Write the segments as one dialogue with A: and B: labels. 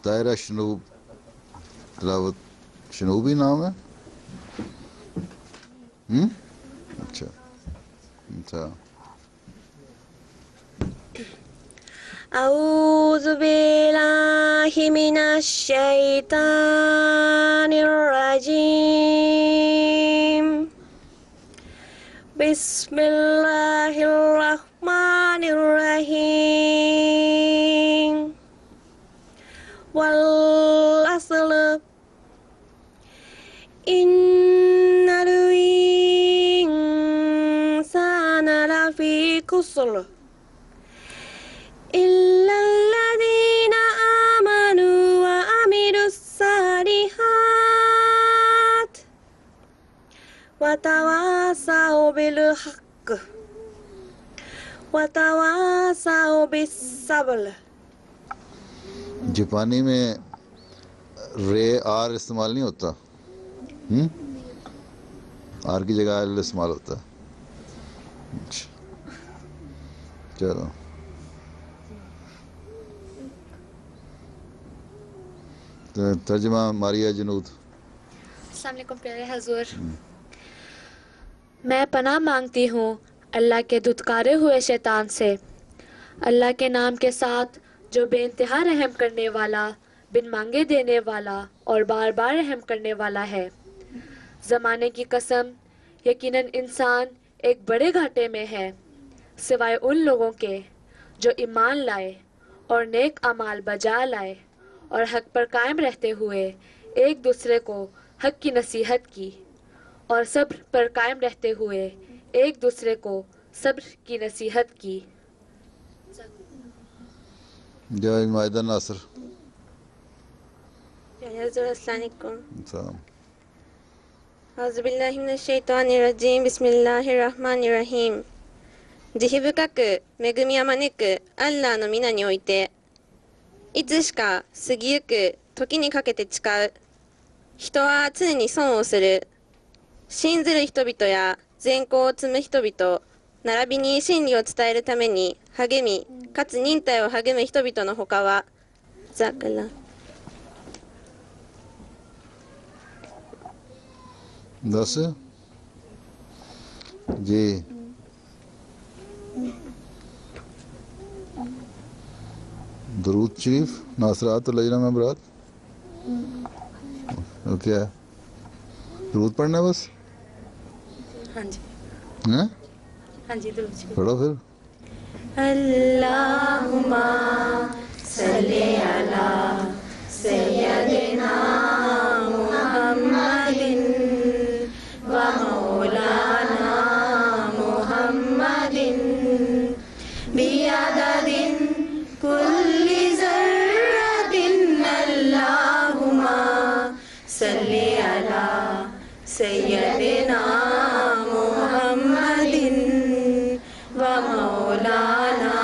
A: طاہرہ شنوب تلاوت شنوبی نام ہے؟ اچھا اچھا.
B: أعوذ بالله من الشيطان الرجيم بسم الله الرحمن الرحيم والعصر إن الإنسان لفي خسر إلا الذين آمنوا وعملوا الصالحات وتواصوا بالحق وتواصوا بالصبر.
A: جاپانی میں رے آر استعمال نہیں ہوتا، آر کی جگہ ایل استعمال ہوتا ہے. اچھا چلو. ترجمہ ماریہ جنود.
C: السلام علیکم پیارے حضور. میں پناہ مانگتی ہوں اللہ کے دھتکارے ہوئے شیطان سے. اللہ کے نام کے ساتھ جو بے انتہا رحم کرنے والا، بن مانگے دینے والا اور بار بار رحم کرنے والا ہے. زمانے کی قسم، یقیناً انسان ایک بڑے گھاٹے میں ہے، سوائے ان لوگوں کے جو ایمان لائے اور نیک اعمال بجا لائے اور حق پر قائم رہتے ہوئے ایک دوسرے کو حق کی نصیحت کی، اور صبر پر قائم رہتے ہوئے ایک دوسرے کو صبر کی نصیحت کی.
A: جائے مائدہ ناصر.
B: حضور السلام علیکم.
A: السلام.
B: اعوذ باللہ من الشیطان الرجیم بسم اللہ الرحمن الرحیم.慈悲深く恵みあまねくアッラーの皆において、いつしか過ぎゆく時にかけて誓う。人は常に損をする。信ずる人々や善行を積む人々、並びに真理を伝えるために励み、かつ忍耐を励む人々のほかは、ザクラ。
A: دس جی. درود شریف ناصرات اور لجنہ ممبرات کیا ہے؟ درود پڑھنا ہے بس؟
C: ہاں جی
A: ہاں
C: جی درود شریف
A: پڑھو پھر.
B: اللہم صلی علی سیدنا محمد و مولانا محمد بعدد کل ذرۃ. اللہم صلی علی سیدنا محمد و مولانا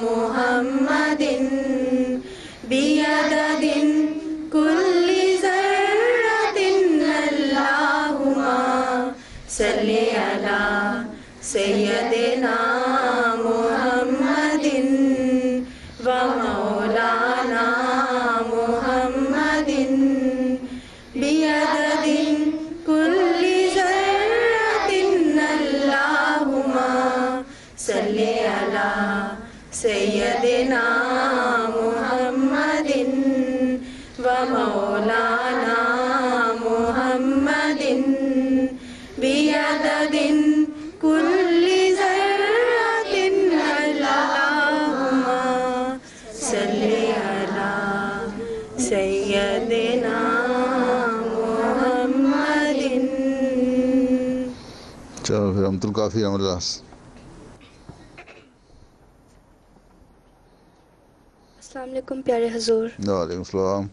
B: محمد بعدد کل ذرۃ. اللہم صلی علی سیدنا محمد و مولانا محمد بعدد کل ذرۃ. اللہم صلی علی سیدنا محمد و مولانا محمد بعدد کل ذرۃ. اللہم صلی علی سیدنا محمد.
A: چلو پھر امت الکافی رحمۃ اللہ.
C: السلام علیکم پیارے حضور.
A: وعلیکم السلام.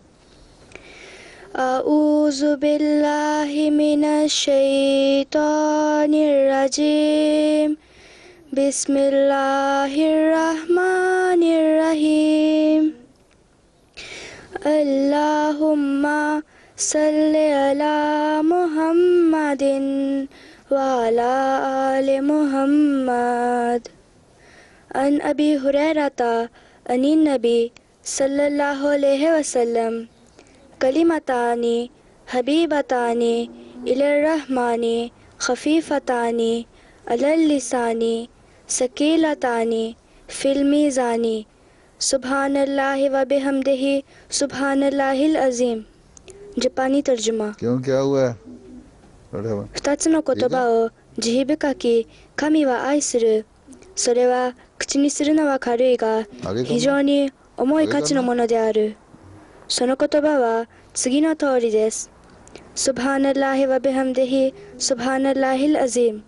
C: اعوذ باللہ من الشیطان الرجیم بسم اللہ الرحمن الرحیم. اللہم صلی علی محمد وعلی آل محمد. عن ابی ہریرہ عن النبی
D: صلی اللہ علیہ وسلم کلمتانی حبیبتانی الی الرحمانی خفیفتانی علی اللسانی ثقیلتانی فی المیزانی سبحان اللہ و بحمدہ سبحان اللہ العظیم. جاپانی ترجمہ.
A: کیا ہوا ہے؟
D: 2つの言葉を慈悲深き神は愛する。それは口にするのは軽いが非常に重い価値のものである。その言葉は次の通りです。スブハナラヒワビハムデヒスブハナラヒルアジム。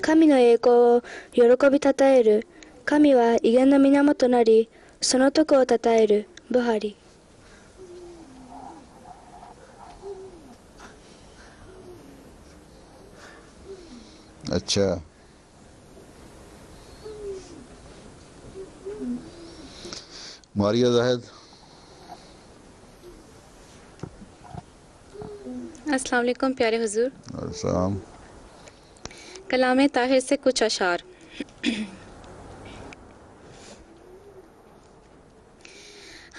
D: 神の栄光を喜びたたえる。神は威厳の源となり、その徳をたたえる。ブハリ。
A: اچھا ماریا زاہد.
B: السلام علیکم پیارے حضور.
A: السلام.
B: کلام طاہر سے کچھ اشعار.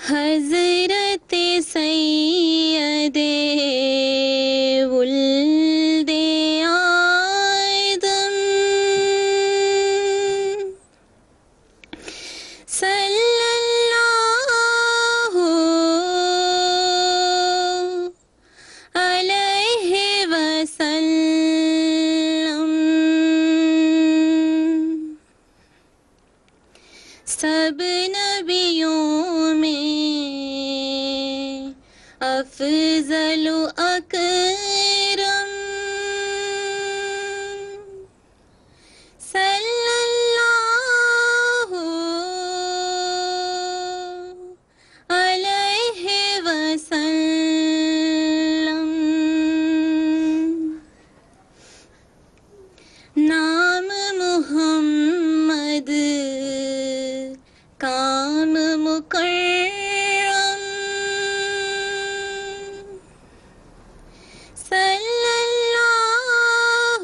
B: حضرت سید ولد آدم صلی اللہ علیہ وسلم سب نبیوں میں افضل و اکرم صلی اللہ علیہ وسلم. نام محمد کام مکرم صلی اللہ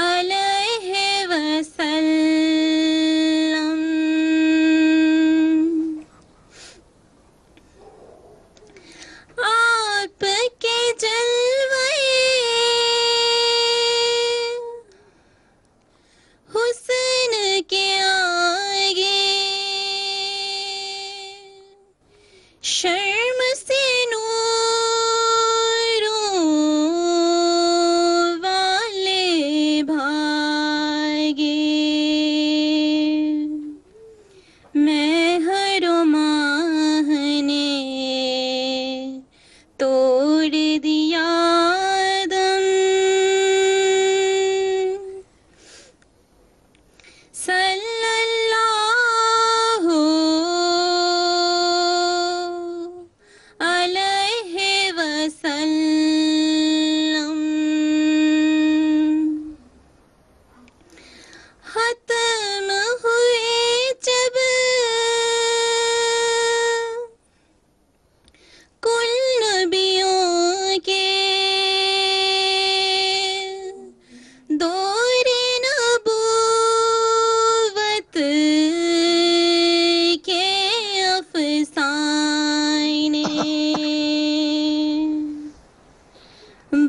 B: علیہ وسلم. آپ کے جلوے حسن کے آگے شرم سے نوروں والے بھاگے. میں ہر ماہ نے توڑ دیا دم صلی اللہ علیہ وسلم. ختم ہوئے جب کل نبیوں کے دور نبوت کے افسانے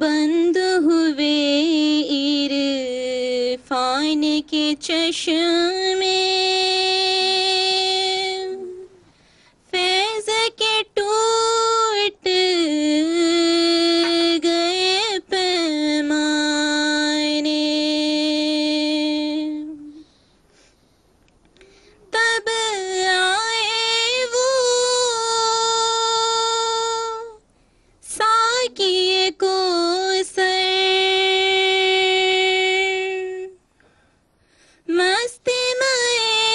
B: بند ہوئے عرفان کے چشمے فیض کے ٹوٹ گئے پیمانے. تب آئے وہ ساقی کوثر مست مئے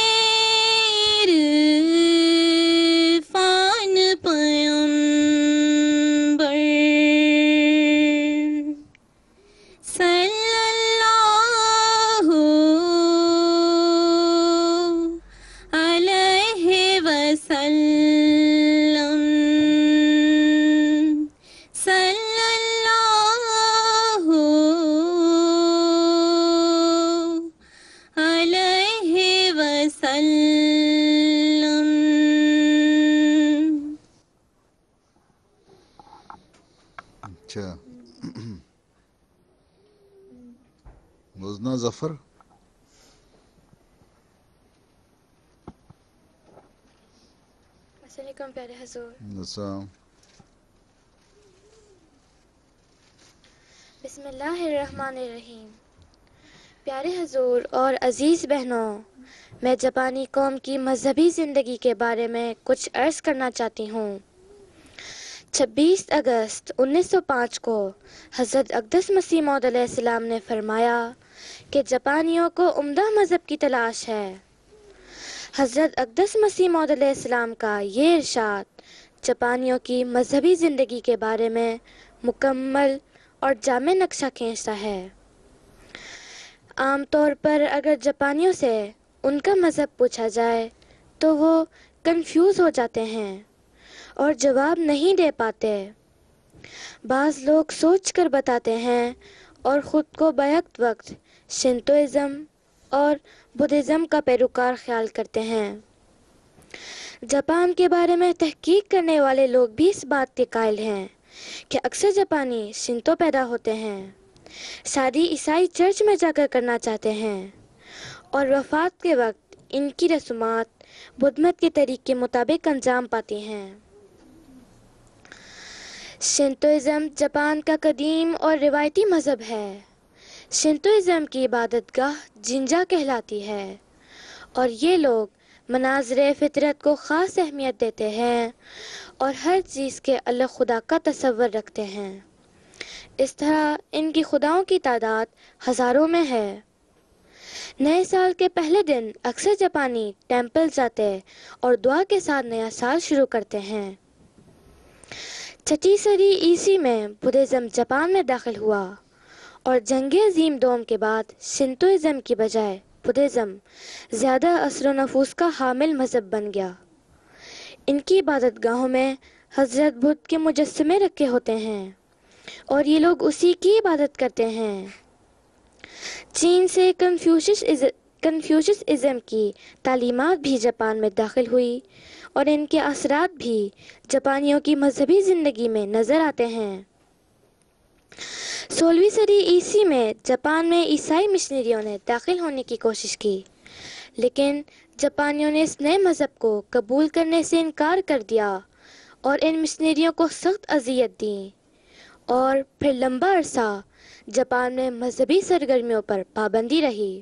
A: اچھا مزنا ظفر
D: السلام علیکم پیارے حضور.
A: السلام.
D: بسم اللہ الرحمن الرحیم. پیارے حضور اور عزیز بہنوں، میں جاپانی قوم کی مذہبی زندگی کے بارے میں کچھ عرض کرنا چاہتی ہوں. 26 اگست 1905 کو حضرت اقدس مسیح موعود علیہ السلام نے فرمایا کہ جاپانیوں کو عمدہ مذہب کی تلاش ہے. حضرت اقدس مسیح موعود علیہ السلام کا یہ ارشاد جاپانیوں کی مذہبی زندگی کے بارے میں مکمل اور جامع نقشہ کھینچتا ہے. عام طور پر اگر جاپانیوں سے ان کا مذہب پوچھا جائے تو وہ کنفیوز ہو جاتے ہیں اور جواب نہیں دے پاتے. بعض لوگ سوچ کر بتاتے ہیں اور خود کو بیک وقت شنتوئزم اور بدھزم کا پیروکار خیال کرتے ہیں. جاپان کے بارے میں تحقیق کرنے والے لوگ بھی اس بات کے قائل ہیں کہ اکثر جاپانی شنتو پیدا ہوتے ہیں، شادی عیسائی چرچ میں جا کر کرنا چاہتے ہیں اور وفات کے وقت ان کی رسومات بدھ مت کے طریق کے مطابق انجام پاتی ہیں. شنتوئزم جاپان کا قدیم اور روایتی مذہب ہے. شنتوئزم کی عبادت گاہ جنجا کہلاتی ہے اور یہ لوگ مناظر فطرت کو خاص اہمیت دیتے ہیں اور ہر چیز کے الگ خدا کا تصور رکھتے ہیں. اس طرح ان کی خداؤں کی تعداد ہزاروں میں ہے. نئے سال کے پہلے دن اکثر جاپانی ٹیمپل جاتے اور دعا کے ساتھ نیا سال شروع کرتے ہیں. 6 صدی عیسوی میں بدھزم جاپان میں داخل ہوا اور جنگ عظیم دوم کے بعد شنتوئزم کی بجائے بدھزم زیادہ اثر و نفوذ کا حامل مذہب بن گیا. ان کی عبادت گاہوں میں حضرت بدھ کے مجسمے رکھے ہوتے ہیں اور یہ لوگ اسی کی عبادت کرتے ہیں. چین سے کنفیوشس ازم کی تعلیمات بھی جاپان میں داخل ہوئی اور ان کے اثرات بھی جاپانیوں کی مذہبی زندگی میں نظر آتے ہیں. 16ویں صدی عیسوی میں جاپان میں عیسائی مشنریوں نے داخل ہونے کی کوشش کی، لیکن جاپانیوں نے اس نئے مذہب کو قبول کرنے سے انکار کر دیا اور ان مشنریوں کو سخت اذیت دی اور پھر لمبا عرصہ جاپان میں مذہبی سرگرمیوں پر پابندی رہی.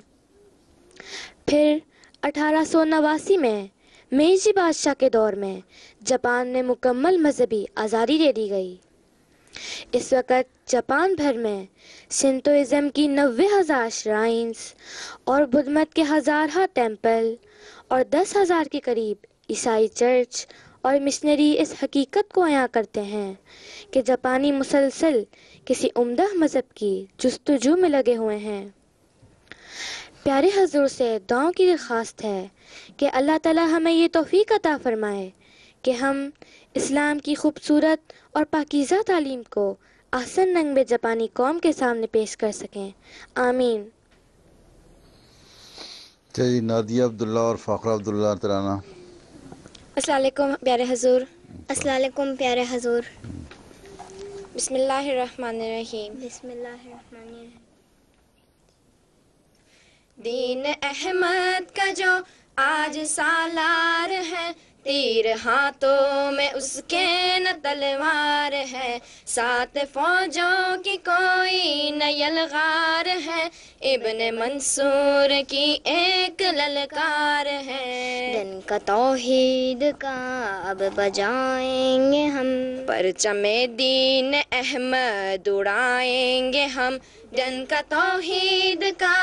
D: پھر 1889 میں میجی بادشاہ کے دور میں جاپان میں مکمل مذہبی آزادی دے دی گئی. اس وقت جاپان بھر میں شنتوئزم کی 90,000 شرائنز اور بدھ مت کے ہزارہ ٹیمپل اور 10,000 کے قریب عیسائی چرچ اور مشنری اس حقیقت کو عیاں کرتے ہیں کہ جاپانی مسلسل کسی عمدہ مذہب کی جستجو میں لگے ہوئے ہیں. پیارے حضور سے دعاؤں کی درخواست ہے کہ اللہ تعالی ہمیں یہ توفیق عطا فرمائے کہ ہم اسلام کی خوبصورت اور پاکیزہ تعلیم کو احسن رنگ میں جاپانی قوم کے سامنے پیش کر سکیں. آمین.
A: جی نادیہ عبداللہ اور فاخرہ عبداللہ ترانہ.
D: السلام علیکم پیارے حضور.
E: السلام علیکم پیارے حضور.
B: بسم اللہ الرحمن الرحیم.
E: بسم اللہ الرحمن الرحیم.
B: دین احمد کا جو آج سالار ہے، تیر ہاتھوں میں اس کے نہ تلوار ہے، 7 فوجوں کی کوئی نہ یلغار ہے، ابن منصور کی ایک للکار ہے.
E: دن کا توحید کا اب بجائیں گے ہم،
B: پرچم دین احمد اڑائیں گے ہم، دن کا توحید کا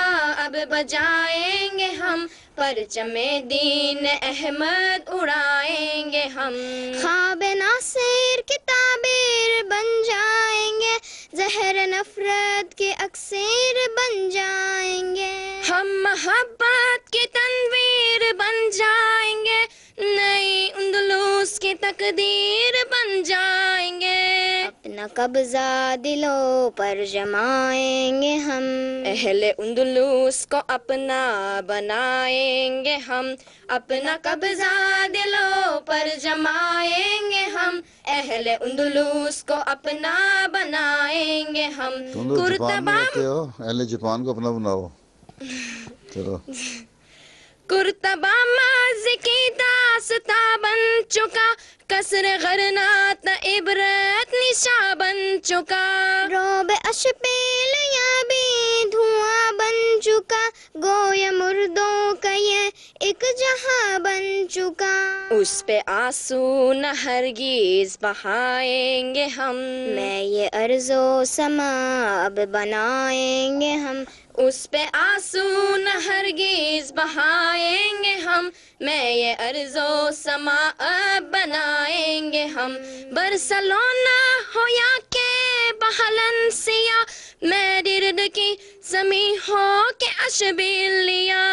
B: اب بجائیں گے ہم، پرچم دین احمد اڑائیں گے ہم.
E: خواب ناصر کی تعبیر بن جائیں گے، زہر نفرت کے اکسیر بن جائیں گے،
B: ہم محبت کی تنویر بن جائیں گے، نئی اندلس کی تقدیر بن جائیں گے.
E: اپنا قبضہ دلوں پر جمائیں گے ہم،
B: اہل اندلس کو اپنا بنائیں گے ہم، اپنا قبضہ دلوں پر جمائیں گے ہم، اہل اہل اندلس کو اپنا بنائیں گے ہم.
A: تم لوگ جاپان میں رہتے ہو، اہل جاپان کو اپنا بناؤ. چلو.
B: کرتبہ ماضی کی داستاں بن چکا، کسر غرنات عبرت نشاں بن چکا.
E: روب اشپیل یا بھی دھواں بن چکا، گویا مردوں کا یہ ایک جہاں بن چکا.
B: اس پہ آنسو نہ ہرگز بہائیں گے ہم،
E: میں یہ ارض و سما اب بنائیں گے ہم.
B: اس پہ آنسو نہ ہرگز بہائیں گے ہم، میں یہ ارض و سما اب بنائیں گے ہم. برسلونا ہو یا کہ بہلنسیا، میڈرڈ کی زمین ہو کہ اشبیلیا،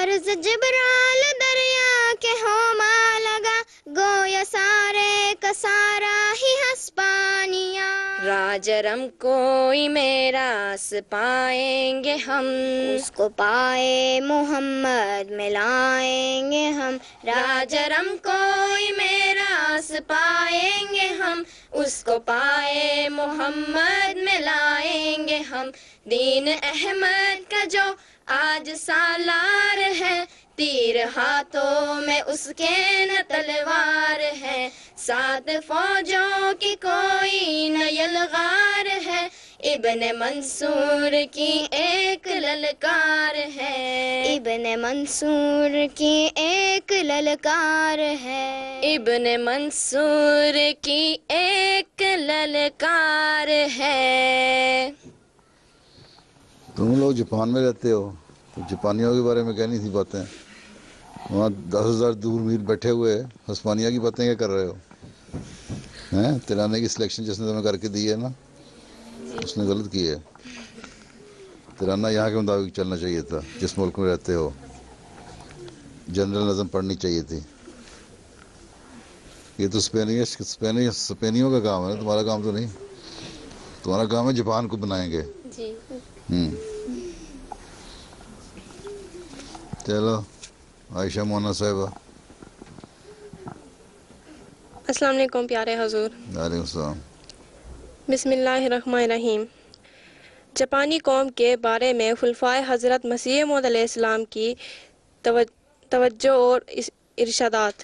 E: ارض جبرال دریا کے ہو مالگا، گویا سارے کا سارا ہی ہسپانیہ.
B: راجرم کوئی میراث پائیں گے ہم،
E: اس کو پائے محمد ملائیں گے ہم.
B: راجرم کوئی میراث پائیں گے ہم، اس کو پائے محمد ملائیں گے ہم. دین احمد کا جو آج سالار ہے، تیر ہاتھوں میں اس کے نہ تلوار ہے. 7 فوجوں کی کوئی نہ یلغار ہے، ابن منصور کی ایک للکار ہے.
E: ابن منصور کی ایک للکار ہے.
B: ابن منصور کی ایک للکار ہے.
A: تم لوگ جاپان میں رہتے ہو تو جاپانیوں کے بارے میں کہنی تھی باتیں. وہاں 10,000 دور میل بیٹھے ہوئے ہسپانیہ کی باتیں کیا کر رہے ہو ہیں؟ ترانے کی سلیکشن جس نے تمہیں کر کے دی ہے نا، اس نے غلط کی ہے. ترانہ یہاں کے مطابق چلنا چاہیے تھا، جس ملک میں رہتے ہو. جنرل نظم پڑھنی چاہیے تھی. یہ تو اسپینیوں کا کام ہے نا، تمہارا کام تو نہیں. تمہارا کام ہے جاپان کو بنائیں گے.
B: جی.
A: چلو عائشہ مونا صاحبہ.
B: السلام علیکم پیارے حضور.
A: وعلیکم السلام.
B: بسم اللہ الرحمن الرحیم. جاپانی قوم کے بارے میں خلفائے حضرت مسیح موعود علیہ السلام کی توجہ اور ارشادات.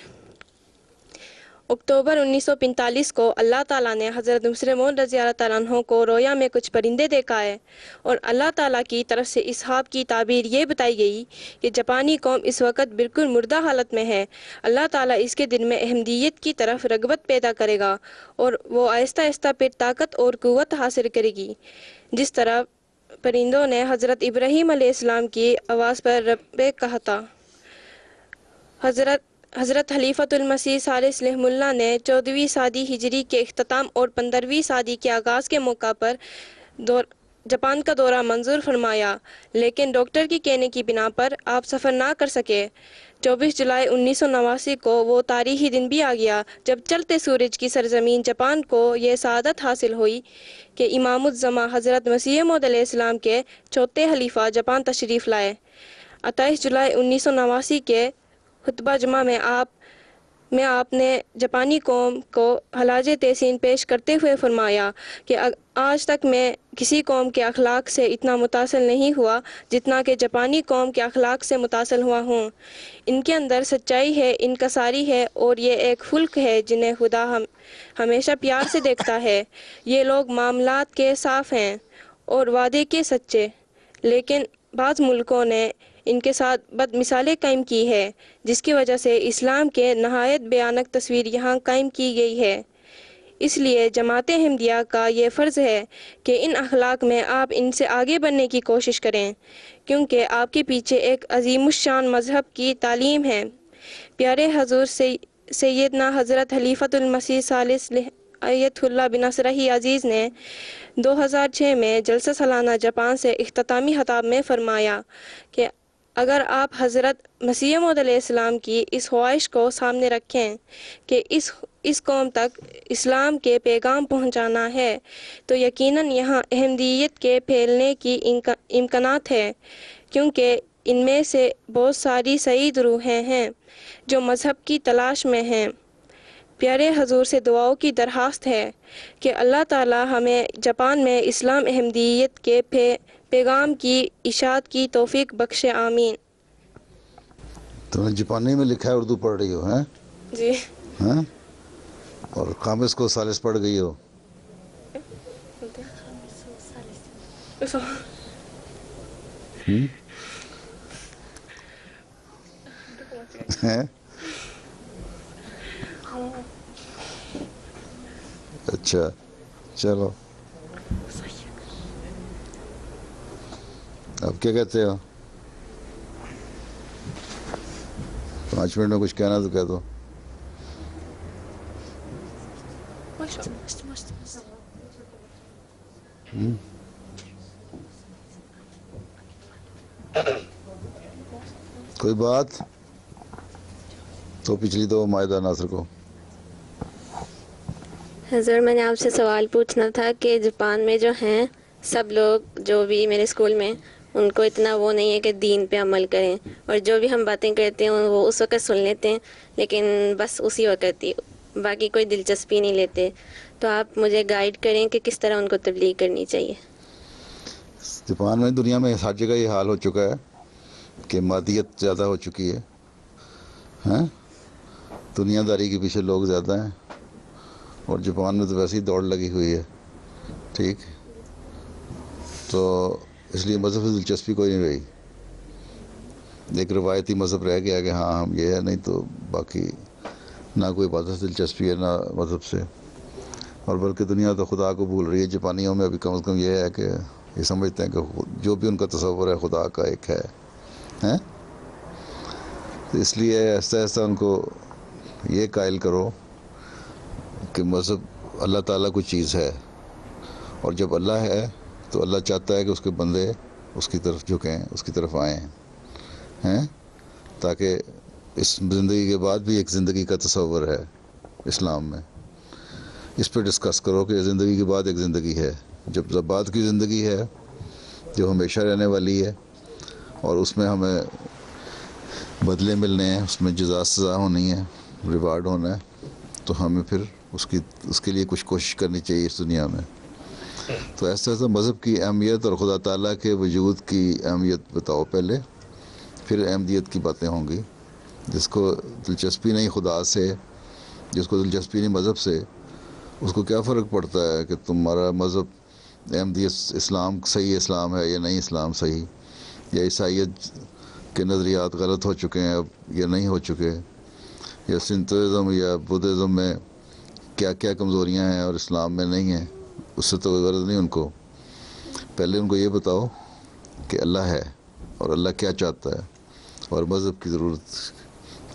B: اکتوبر 1945 کو اللہ تعالیٰ نے حضرت مسیح موعود رضی اللہ تعالیٰ عنہ کو رویا میں کچھ پرندے دکھائے، اور اللہ تعالیٰ کی طرف سے اس خواب کی تعبیر یہ بتائی گئی کہ جاپانی قوم اس وقت بالکل مردہ حالت میں ہے. اللہ تعالیٰ اس کے دل میں احمدیت کی طرف رغبت پیدا کرے گا، اور وہ آہستہ آہستہ پھر طاقت اور قوت حاصل کرے گی. جس طرح پرندوں نے حضرت ابراہیم علیہ السلام کی آواز پر رب کہا تھا. حضرت خلیفۃ المسیح ثالث رحمہ اللہ نے 14ویں صدی ہجری کے اختتام اور 15ویں صدی کے آغاز کے موقع پر جاپان کا دورہ منظور فرمایا، لیکن ڈاکٹر کی کہنے کی بنا پر آپ سفر نہ کر سکے. 24 جولائی 1989 کو وہ تاریخی دن بھی آ گیا جب چلتے سورج کی سرزمین جاپان کو یہ سعادت حاصل ہوئی کہ امام الزما حضرت مسیح موعود علیہ السلام کے چوتھے خلیفہ جاپان تشریف لائے. 28 جولائی 1989 کے خطبہ جمعہ میں آپ نے جاپانی قوم کو خراج تحسین پیش کرتے ہوئے فرمایا کہ آج تک میں کسی قوم کے اخلاق سے اتنا متاثر نہیں ہوا جتنا کہ جاپانی قوم کے اخلاق سے متاثر ہوا ہوں. ان کے اندر سچائی ہے، انکساری ہے، اور یہ ایک خلق ہے جنہیں خدا ہمیشہ پیار سے دیکھتا ہے. یہ لوگ معاملات کے صاف ہیں اور وعدے کے سچے، لیکن بعض ملکوں نے ان کے ساتھ بد مثالیں قائم کی ہے، جس کی وجہ سے اسلام کے نہایت بھیانک تصویر یہاں قائم کی گئی ہے. اس لیے جماعت احمدیہ کا یہ فرض ہے کہ ان اخلاق میں آپ ان سے آگے بڑھنے کی کوشش کریں، کیونکہ آپ کے پیچھے ایک عظیم الشان مذہب کی تعلیم ہے. پیارے حضور سیدنا حضرت خلیفۃ المسیح ثالث ایت اللہ بنصرہ عزیز نے 2006 میں جلسہ سالانہ جاپان سے اختتامی خطاب میں فرمایا کہ اگر آپ حضرت مسیح موعود علیہ السلام کی اس خواہش کو سامنے رکھیں کہ اس قوم تک اسلام کے پیغام پہنچانا ہے، تو یقیناً یہاں احمدیت کے پھیلنے کی امکانات ہے، کیونکہ ان میں سے بہت ساری سعید روحیں ہیں جو مذہب کی تلاش میں ہیں.
F: پیارے حضور سے دعاؤں کی درخواست ہے کہ اللہ تعالی ہمیں جاپان میں اسلام احمدیت کے پیغام کی اشاعت کی توفیق بخشے، آمین۔
A: تم نے جاپانی میں لکھا ہے، اردو پڑھ رہی ہو ہیں؟
F: جی
A: ہاں، اور خامس کو ثالث پڑھ گئی ہو؟ ہیں؟ اچھا چلو، اب کیا کہتے ہو؟ 5 منٹ میں کچھ کہنا تو کہہ دو۔ کوئی بات تو پچھلی دو مائدہ ناصر کو۔
B: حضور میں نے آپ سے سوال پوچھنا تھا کہ جاپان میں جو ہیں سب لوگ جو بھی میرے اسکول میں، ان کو اتنا وہ نہیں ہے کہ دین پہ عمل کریں، اور جو بھی ہم باتیں کرتے ہیں وہ اس وقت سن لیتے ہیں، لیکن بس اسی وقت ہی، باقی کوئی دلچسپی نہیں لیتے۔ تو آپ مجھے گائیڈ کریں کہ کس طرح ان کو تبلیغ کرنی چاہیے۔
A: جاپان میں، دنیا میں ہر جگہ یہ حال ہو چکا ہے کہ مادیت زیادہ ہو چکی ہے، ہاں، دنیا داری کے پیچھے لوگ زیادہ ہیں، اور جاپان میں تو ویسے ہی دوڑ لگی ہوئی ہے، ٹھیک، تو اس لیے مذہب سے دلچسپی کوئی نہیں رہی، ایک روایتی مذہب رہ گیا کہ ہاں ہم یہ ہے، نہیں تو باقی نہ کوئی عبادت سے دلچسپی ہے نہ مذہب سے، اور بلکہ دنیا تو خدا کو بھول رہی ہے۔ جاپانیوں میں ابھی کم از کم یہ ہے کہ یہ سمجھتے ہیں کہ جو بھی ان کا تصور ہے خدا کا ایک ہے، ہیں؟ تو اس لیے ایسا ایسا ان کو یہ قائل کرو کہ مذہب اللہ تعالیٰ کوئی چیز ہے، اور جب اللہ ہے تو اللہ چاہتا ہے کہ اس کے بندے اس کی طرف جھکیں، اس کی طرف آئیں، ہیں، تاکہ اس زندگی کے بعد بھی ایک زندگی کا تصور ہے اسلام میں۔ اس پہ ڈسکس کرو کہ زندگی کے بعد ایک زندگی ہے، جب بعد کی زندگی ہے جو ہمیشہ رہنے والی ہے، اور اس میں ہمیں بدلے ملنے ہیں، اس میں جزا سزا ہونی ہے، ریوارڈ ہونا ہے، تو ہمیں پھر اس کے لیے کچھ کوشش کرنی چاہیے اس دنیا میں۔ تو ایسا ایسا مذہب کی اہمیت اور خدا تعالیٰ کے وجود کی اہمیت بتاؤ پہلے، پھر احمدیت کی باتیں ہوں گی۔ جس کو دلچسپی نہیں خدا سے، جس کو دلچسپی نہیں مذہب سے، اس کو کیا فرق پڑتا ہے کہ تمہارا مذہب احمدیت اسلام صحیح اسلام ہے یا نہیں اسلام صحیح، یا عیسائیت کے نظریات غلط ہو چکے ہیں اب یا نہیں ہو چکے، یا سنتوازم یا بدھزم میں کیا کیا کمزوریاں ہیں اور اسلام میں نہیں ہیں، اس سے تو غرض نہیں ان کو۔ پہلے ان کو یہ بتاؤ کہ اللہ ہے اور اللہ کیا چاہتا ہے، اور مذہب کی ضرورت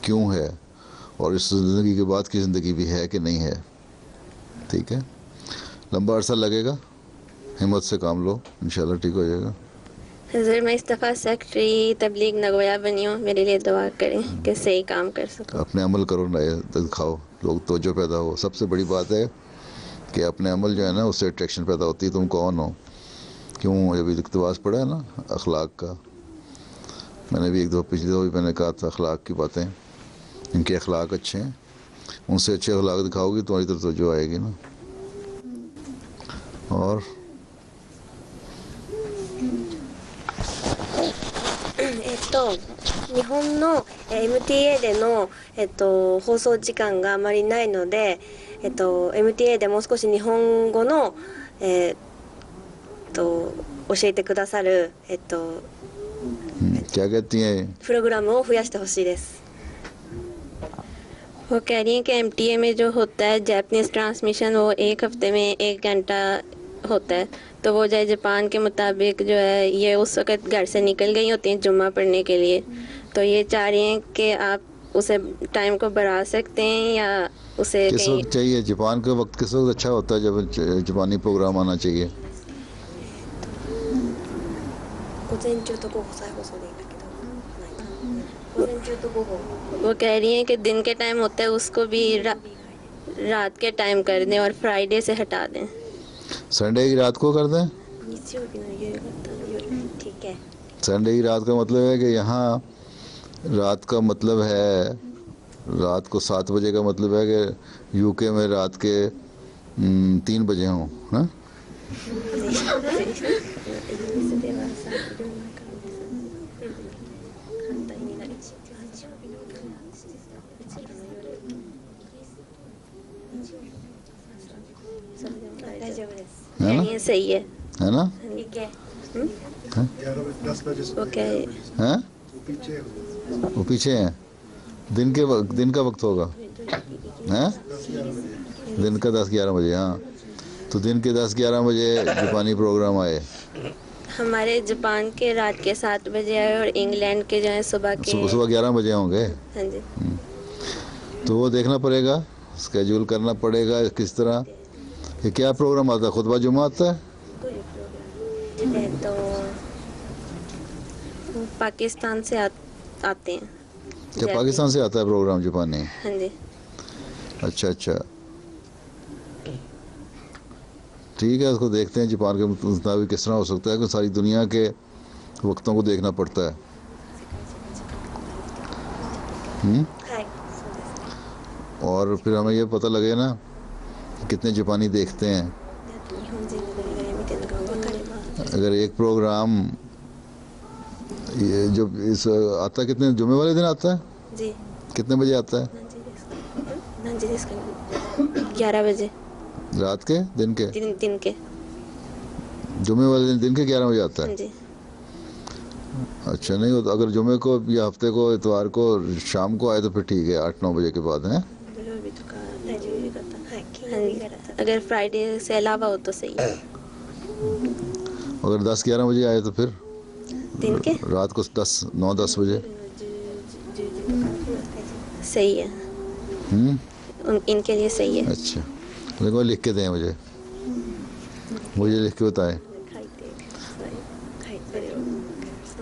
A: کیوں ہے، اور اس زندگی کے بعد کی زندگی بھی ہے کہ نہیں ہے، ٹھیک ہے؟ لمبا عرصہ لگے گا، ہمت سے کام لو، انشاءاللہ ٹھیک ہو جائے گا۔
B: حضور میں اس دفعہ سیکٹری تبلیغ نگویا بنی ہوں، میرے لیے دعا کریں کہ صحیح کام کر سکوں۔
A: اپنے عمل کرو، نئے دکھاؤ، لوگ توجہ پیدا ہو۔ سب سے بڑی بات ہے کہ اپنے عمل جو ہے نا اس سے اٹریکشن پیدا ہوتی ہے، تم کون ہو، کیوں ابھی اقتباس پڑھا ہے نا اخلاق کا، میں نے بھی ایک دو پچھلی دفعہ بھی میں نے کہا تھا اخلاق کی باتیں، ان کے اخلاق اچھے ہیں، ان سے اچھے اخلاق دکھاؤ گی تمہاری طرف توجہ آئے گی نا۔ اور
G: 日本の MTA での、放送時間があまりないので、MTA でもう少し日本語の、教えてくださる、
A: کیا کہتی ہیں؟
G: プログラムを増やしてほしいです。
B: وہ کہہ رہی ہیں کہ MTA میں جو ہوتا ہے جاپنیز ٹرانسمیشن، وہ 1 ہفتے میں 1 گھنٹہ ہوتا ہے، تو وہ جائے جاپان کے مطابق جو ہے یہ اس وقت گھر سے نکل گئی ہوتی ہیں جمعہ پڑھنے کے لیے، تو یہ چاہ رہی ہیں کہ آپ اسے ٹائم کو بڑھا سکتے ہیں یا اسے
A: کس وقت چاہیے؟ جاپان کا وقت کس وقت اچھا ہوتا ہے جب جاپانی پروگرام آنا چاہیے؟
G: 午前中と午後再放送でいいんだけど、ないかな。午前中と午後。
B: وہ کہہ رہی ہیں کہ دن کے ٹائم ہوتا ہے اس کو بھی رات کے ٹائم کر دیں اور فرائیڈے سے ہٹا دیں۔
A: سنڈے کی رات کو کر دیں؟
G: 日曜日の夕方の夜。ٹھیک ہے۔
A: سنڈے کی رات کا مطلب ہے کہ یہاں رات کا مطلب ہے رات کو 7 بجے کا مطلب ہے کہ یو کے میں رات کے 3 بجے ہوں. ہاں
B: صحیح
A: ہے نا؟ ہاں وہ پیچھے ہیں. دن کا وقت ہوگا ہاں دن کا 10-11 بجے. ہاں تو دن کے 10-11 بجے جاپانی پروگرام آئے.
B: ہمارے جاپان کے رات کے 7 بجے آئے اور انگلینڈ کے جو ہے صبح
A: 11 بجے ہوں گے.
B: ہاں جی.
A: تو وہ دیکھنا پڑے گا, اسکیجول کرنا پڑے گا کس طرح. یہ کیا پروگرام آتا ہے؟ خطبہ جمعہ آتا ہے؟
B: تو پاکستان سے آتے ہیں.
A: کیا پاکستان سے آتا ہے پروگرام جاپانی؟
B: ہاں جی.
A: اچھا ٹھیک ہے, اس کو دیکھتے ہیں جاپان کے مطابق کس طرح ہو سکتا ہے, کہ ساری دنیا کے وقتوں کو دیکھنا پڑتا ہے. اور پھر ہمیں یہ پتہ لگے نا کتنے جاپانی دیکھتے ہیں. اگر ایک پروگرام یہ جو آتا ہے کتنے جمعے والے دن آتا ہے
B: جی,
A: کتنے بجے آتا ہے؟
B: 11 بجے
A: رات کے دن کے جمعے والے دن کے 11 بجے آتا ہے.
B: جی.
A: اچھا نہیں ہوتا اگر جمعے کو یا ہفتے کو اتوار کو شام کو آئے تو پھر ٹھیک ہے, 8-9 بجے کے بعد ہیں.
B: اگر فرائیڈے سے علاوہ ہو تو صحیح ہے.
A: اگر 10-11 بجے آئے تو پھر
B: دن کے
A: رات کو 9-10 بجے
B: صحیح ہے. ان کے لیے صحیح ہے.
A: اچھا لیکن لکھ کے دیں مجھے لکھ کے بتائیں.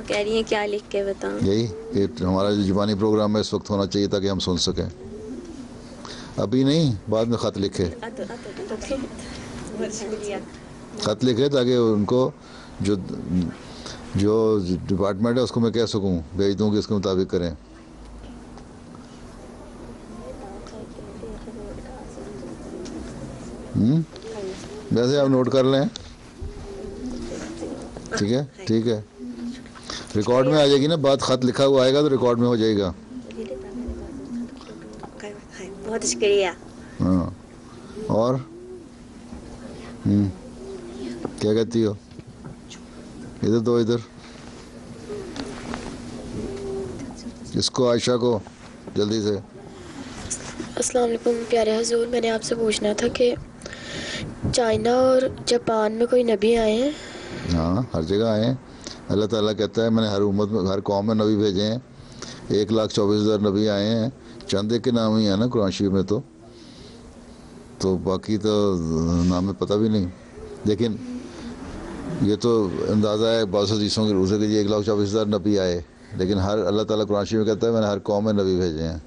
B: کہہ رہی ہیں کیا لکھ کے بتاؤں؟
A: یہی کہ ہمارا جو زبانی پروگرام ہے اس وقت ہونا چاہیے تاکہ ہم سن سکیں. ابھی نہیں, بعد میں خط لکھے تاکہ ان کو جو ڈپارٹمنٹ ہے اس کو میں کہہ سکوں, بھیج دوں کہ اس کے مطابق کریں. ویسے آپ نوٹ کر لیں. ٹھیک ہے ریکارڈ میں آ جائے گی نا بات, خط لکھا ہوا آئے گا تو ریکارڈ میں ہو جائے گا.
G: بہت شکریہ.
A: ہاں اور کیا کہتی ہو؟ ادھر دو, ادھر اس کو عائشہ کو جلدی سے.
C: السلام علیکم پیارے حضور, میں نے آپ سے پوچھنا تھا کہ چائنا اور جاپان میں کوئی نبی آئے ہیں؟
A: ہاں ہر جگہ آئے ہیں. اللہ تعالیٰ کہتا ہے میں نے ہر امت میں ہر قوم میں نبی بھیجے ہیں. 1,24,000 نبی آئے ہیں. چند ایک کے نام ہی ہیں نا قرآن شریف میں, تو باقی تو نام پتہ بھی نہیں. لیکن یہ تو اندازہ ہے بعض حدیثوں کے روح سے کہ یہ 1,24,000 نبی آئے, لیکن اللہ تعالیٰ قرآن شریف میں کہتا ہے میں نے ہر قوم میں نبی بھیجے ہیں.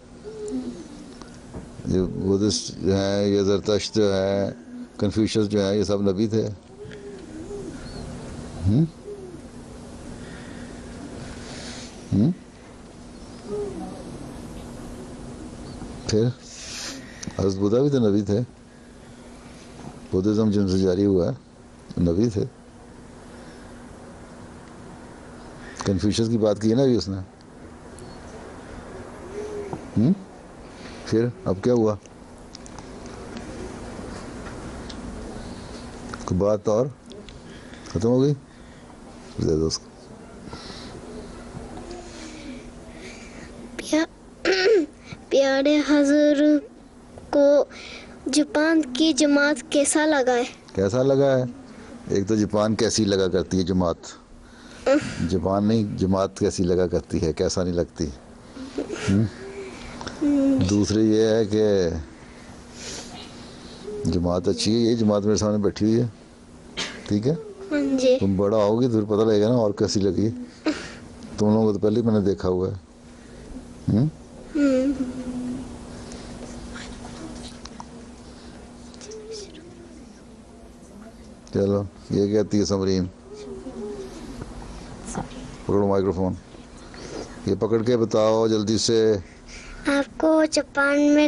A: یہ بدھسٹ جو ہیں, یہ زرتشت جو ہے, کنفیوشس جو ہیں, یہ سب نبی تھے. پھر حضرت بدھا بھی تو نبی تھے. بدھزم جن سے جاری ہوا ہے نبی تھے. کنفیوشس کی بات کی ہے نا ابھی اس نے. پھر اب کیا ہوا؟ کوئی بات اور ختم ہو گئی؟ دے دو اس کو.
E: پیارے حضرت کو جاپان کی جماعت کیسا لگا ہے؟
A: کیسا لگا ہے؟ ایک تو جاپان کیسی لگا کرتی ہے جماعت, جاپان نہیں جماعت کیسی لگا کرتی ہے, کیسا نہیں لگتی. دوسری یہ ہے کہ جماعت اچھی ہے, یہ جماعت میرے سامنے بیٹھی ہوئی ہے, ٹھیک ہے.
E: جی.
A: تم بڑا ہوگی تو پھر پتہ لگے گا نا اور کیسی لگی. تم لوگوں کو تو پہلے میں نے دیکھا ہوا ہے. چلو یہ کہتی ہے سمرین, پکڑو مائکرو فون, یہ پکڑ کے بتاؤ جلدی سے.
E: آپ کو جاپان میں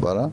A: 12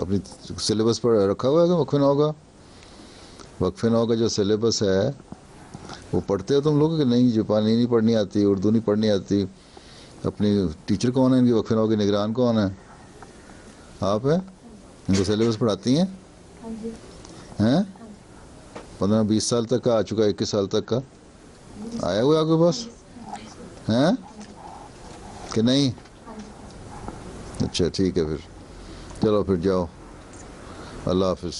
A: اپنی سلیبس پر رکھا ہوا ہے کہ وقف نو کا؟ وقف نو کا جو سلیبس ہے وہ پڑھتے ہو تم لوگ کہ نہیں؟ جاپانی نہیں پڑھنی آتی، اردو نہیں پڑھنی آتی؟ اپنی ٹیچر کون ہے ان کی وقف نو کی نگران کون ہے؟ آپ ہیں؟ ان کو سلیبس پڑھاتی ہیں؟ ہیں 15-20 سال تک کا آ چکا ہے، 21 سال تک کا آیا ہوا ہے آپ کے پاس ہیں کہ نہیں؟ اچھا ٹھیک ہے، پھر چلو پھر جاؤ، اللہ حافظ.